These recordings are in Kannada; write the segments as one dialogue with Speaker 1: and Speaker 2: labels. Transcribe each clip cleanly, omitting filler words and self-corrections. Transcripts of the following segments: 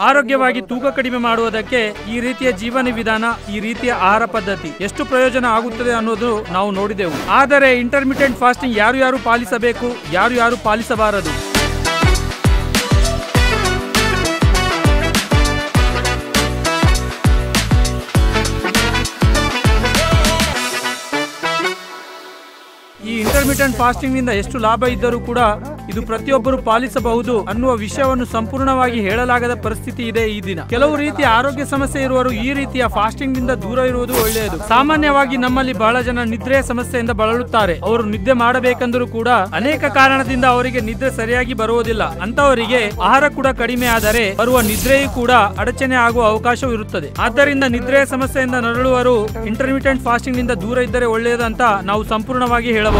Speaker 1: ಆರೋಗ್ಯವಾಗಿ ತೂಕ ಕಡಿಮೆ ಮಾಡುವುದಕ್ಕೆ ಈ ರೀತಿಯ ಜೀವನ ವಿಧಾನ, ಈ ರೀತಿಯ ಆಹಾರ ಪದ್ಧತಿ ಎಷ್ಟು ಪ್ರಯೋಜನ ಆಗುತ್ತದೆ ಅನ್ನೋದು ನಾವು ನೋಡಿದೆವು. ಆದರೆ ಇಂಟರ್ಮಿಟೆಂಟ್ ಫಾಸ್ಟಿಂಗ್ ಯಾರು ಪಾಲಿಸಬೇಕು, ಯಾರು ಪಾಲಿಸಬಾರದು. ಈ ಇಂಟರ್ಮಿಟೆಂಟ್ ಫಾಸ್ಟಿಂಗ್ ನಿಂದ ಎಷ್ಟು ಲಾಭ ಇದ್ದರೂ ಕೂಡ ಇದು ಪ್ರತಿಯೊಬ್ಬರು ಪಾಲಿಸಬಹುದು ಅನ್ನುವ ವಿಷಯವನ್ನು ಸಂಪೂರ್ಣವಾಗಿ ಹೇಳಲಾಗದ ಪರಿಸ್ಥಿತಿ ಇದೆ ಈ ದಿನ. ಕೆಲವು ರೀತಿಯ ಆರೋಗ್ಯ ಸಮಸ್ಯೆ ಇರುವವರು ಈ ರೀತಿಯ ಫಾಸ್ಟಿಂಗ್ ನಿಂದ ದೂರ ಇರುವುದು ಒಳ್ಳೆಯದು. ಸಾಮಾನ್ಯವಾಗಿ ನಮ್ಮಲ್ಲಿ ಬಹಳ ಜನ ನಿದ್ರೆಯ ಸಮಸ್ಯೆಯಿಂದ ಬಳಲುತ್ತಾರೆ. ಅವರು ನಿದ್ದೆ ಮಾಡಬೇಕೆಂದರೂ ಕೂಡ ಅನೇಕ ಕಾರಣದಿಂದ ಅವರಿಗೆ ನಿದ್ರೆ ಸರಿಯಾಗಿ ಬರುವುದಿಲ್ಲ. ಅಂತವರಿಗೆ ಆಹಾರ ಕೂಡ ಕಡಿಮೆ ಆದರೆ ಬರುವ ನಿದ್ರೆಯೂ ಕೂಡ ಅಡಚಣೆ ಆಗುವ ಅವಕಾಶವೂ ಇರುತ್ತದೆ. ಆದ್ದರಿಂದ ನಿದ್ರೆಯ ಸಮಸ್ಯೆಯಿಂದ ನರಳುವರು ಇಂಟರ್ಮಿಟೆಂಟ್ ಫಾಸ್ಟಿಂಗ್ ನಿಂದ ದೂರ ಇದ್ದರೆ ಒಳ್ಳೆಯದು ಅಂತ ನಾವು ಸಂಪೂರ್ಣವಾಗಿ ಹೇಳಬಹುದು.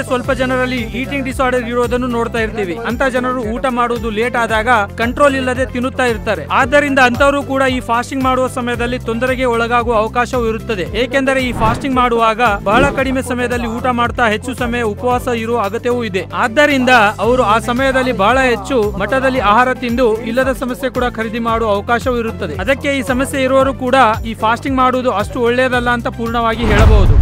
Speaker 1: ಸ್ವಲ್ಪ ಜನರಲ್ಲಿ ಈಟಿಂಗ್ ಡಿಸಾರ್ಡರ್ ಇರೋದನ್ನು ನೋಡ್ತಾ ಇರ್ತೀವಿ. ಅಂತ ಜನರು ಊಟ ಮಾಡುವುದು ಲೇಟ್ ಆದಾಗ ಕಂಟ್ರೋಲ್ ಇಲ್ಲದೆ ತಿನ್ನುತ್ತಾ ಇರ್ತಾರೆ. ಆದ್ದರಿಂದ ಅಂತವರು ಕೂಡ ಈ ಫಾಸ್ಟಿಂಗ್ ಮಾಡುವ ಸಮಯದಲ್ಲಿ ತೊಂದರೆಗೆ ಒಳಗಾಗುವ ಅವಕಾಶವೂ ಇರುತ್ತದೆ. ಏಕೆಂದರೆ ಈ ಫಾಸ್ಟಿಂಗ್ ಮಾಡುವಾಗ ಬಹಳ ಕಡಿಮೆ ಸಮಯದಲ್ಲಿ ಊಟ ಮಾಡ್ತಾ ಹೆಚ್ಚು ಸಮಯ ಉಪವಾಸ ಇರುವ ಅಗತ್ಯವೂ ಇದೆ. ಆದ್ದರಿಂದ ಅವರು ಆ ಸಮಯದಲ್ಲಿ ಬಹಳ ಹೆಚ್ಚು ಮಟ್ಟದಲ್ಲಿ ಆಹಾರ ತಿಂದು ಇಲ್ಲದ ಸಮಸ್ಯೆ ಕೂಡ ಖರೀದಿ ಮಾಡುವ ಅವಕಾಶವೂ ಇರುತ್ತದೆ. ಅದಕ್ಕೆ ಈ ಸಮಸ್ಯೆ ಇರುವವರು ಕೂಡ ಈ ಫಾಸ್ಟಿಂಗ್ ಮಾಡುವುದು ಅಷ್ಟು ಒಳ್ಳೆಯದಲ್ಲ ಅಂತ ಪೂರ್ಣವಾಗಿ ಹೇಳಬಹುದು.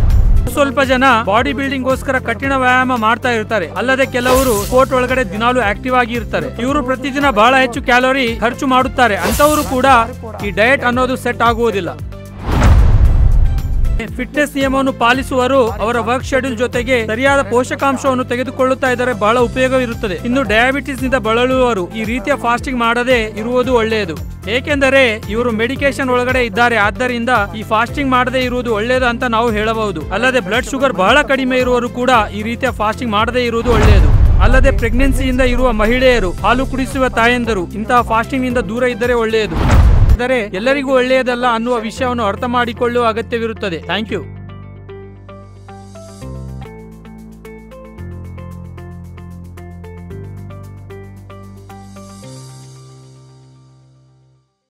Speaker 1: ಸ್ವಲ್ಪ ಜನ ಬಾಡಿ ಬಿಲ್ಡಿಂಗ್ ಗೋಸ್ಕರ ಕಠಿಣ ವ್ಯಾಯಾಮ ಮಾಡ್ತಾ ಇರ್ತಾರೆ. ಅಲ್ಲದೆ ಕೆಲವರು ಕೋರ್ಟ್ ಒಳಗಡೆ ದಿನಾಲು ಆಕ್ಟಿವ್ ಆಗಿ ಇರ್ತಾರೆ. ಇವರು ಪ್ರತಿದಿನ ಬಹಳ ಹೆಚ್ಚು ಕ್ಯಾಲೋರಿ ಖರ್ಚು ಮಾಡುತ್ತಾರೆ. ಅಂತವರು ಕೂಡ ಈ ಡಯಟ್ ಅನ್ನೋದು ಸೆಟ್ ಆಗುವುದಿಲ್ಲ. ಫಿಟ್ನೆಸ್ ನಿಯಮವನ್ನು ಪಾಲಿಸುವರು ಅವರ ವರ್ಕ್ ಶೆಡ್ಯೂಲ್ ಜೊತೆಗೆ ಸರಿಯಾದ ಪೋಷಕಾಂಶವನ್ನು ತೆಗೆದುಕೊಳ್ಳುತ್ತಾ ಇದ್ದರೆ ಬಹಳ ಉಪಯೋಗವಿರುತ್ತದೆ. ಇನ್ನು ಡಯಾಬಿಟಿಸ್ ನಿಂದ ಬಳಲುವವರು ಈ ರೀತಿಯ ಫಾಸ್ಟಿಂಗ್ ಮಾಡದೆ ಇರುವುದು ಒಳ್ಳೆಯದು. ಏಕೆಂದರೆ ಇವರು ಮೆಡಿಕೇಶನ್ ಒಳಗಡೆ ಇದ್ದಾರೆ. ಆದ್ದರಿಂದ ಈ ಫಾಸ್ಟಿಂಗ್ ಮಾಡದೆ ಇರುವುದು ಒಳ್ಳೆಯದು ಅಂತ ನಾವು ಹೇಳಬಹುದು. ಅಲ್ಲದೆ ಬ್ಲಡ್ ಶುಗರ್ ಬಹಳ ಕಡಿಮೆ ಇರುವವರು ಕೂಡ ಈ ರೀತಿಯ ಫಾಸ್ಟಿಂಗ್ ಮಾಡದೆ ಇರುವುದು ಒಳ್ಳೆಯದು. ಅಲ್ಲದೆ ಪ್ರೆಗ್ನೆನ್ಸಿಯಿಂದ ಇರುವ ಮಹಿಳೆಯರು, ಹಾಲು ಕುಡಿಸುವ ತಾಯಂದರು ಇಂತಹ ಫಾಸ್ಟಿಂಗ್ ನಿಂದ ದೂರ ಇದ್ದರೆ ಒಳ್ಳೆಯದು. ಆದರೆ ಎಲ್ಲರಿಗೂ ಒಳ್ಳೆಯದಲ್ಲ ಅನ್ನುವ ವಿಷಯವನ್ನು ಅರ್ಥ ಮಾಡಿಕೊಳ್ಳುವ ಅಗತ್ಯವಿರುತ್ತದೆ. Thank you.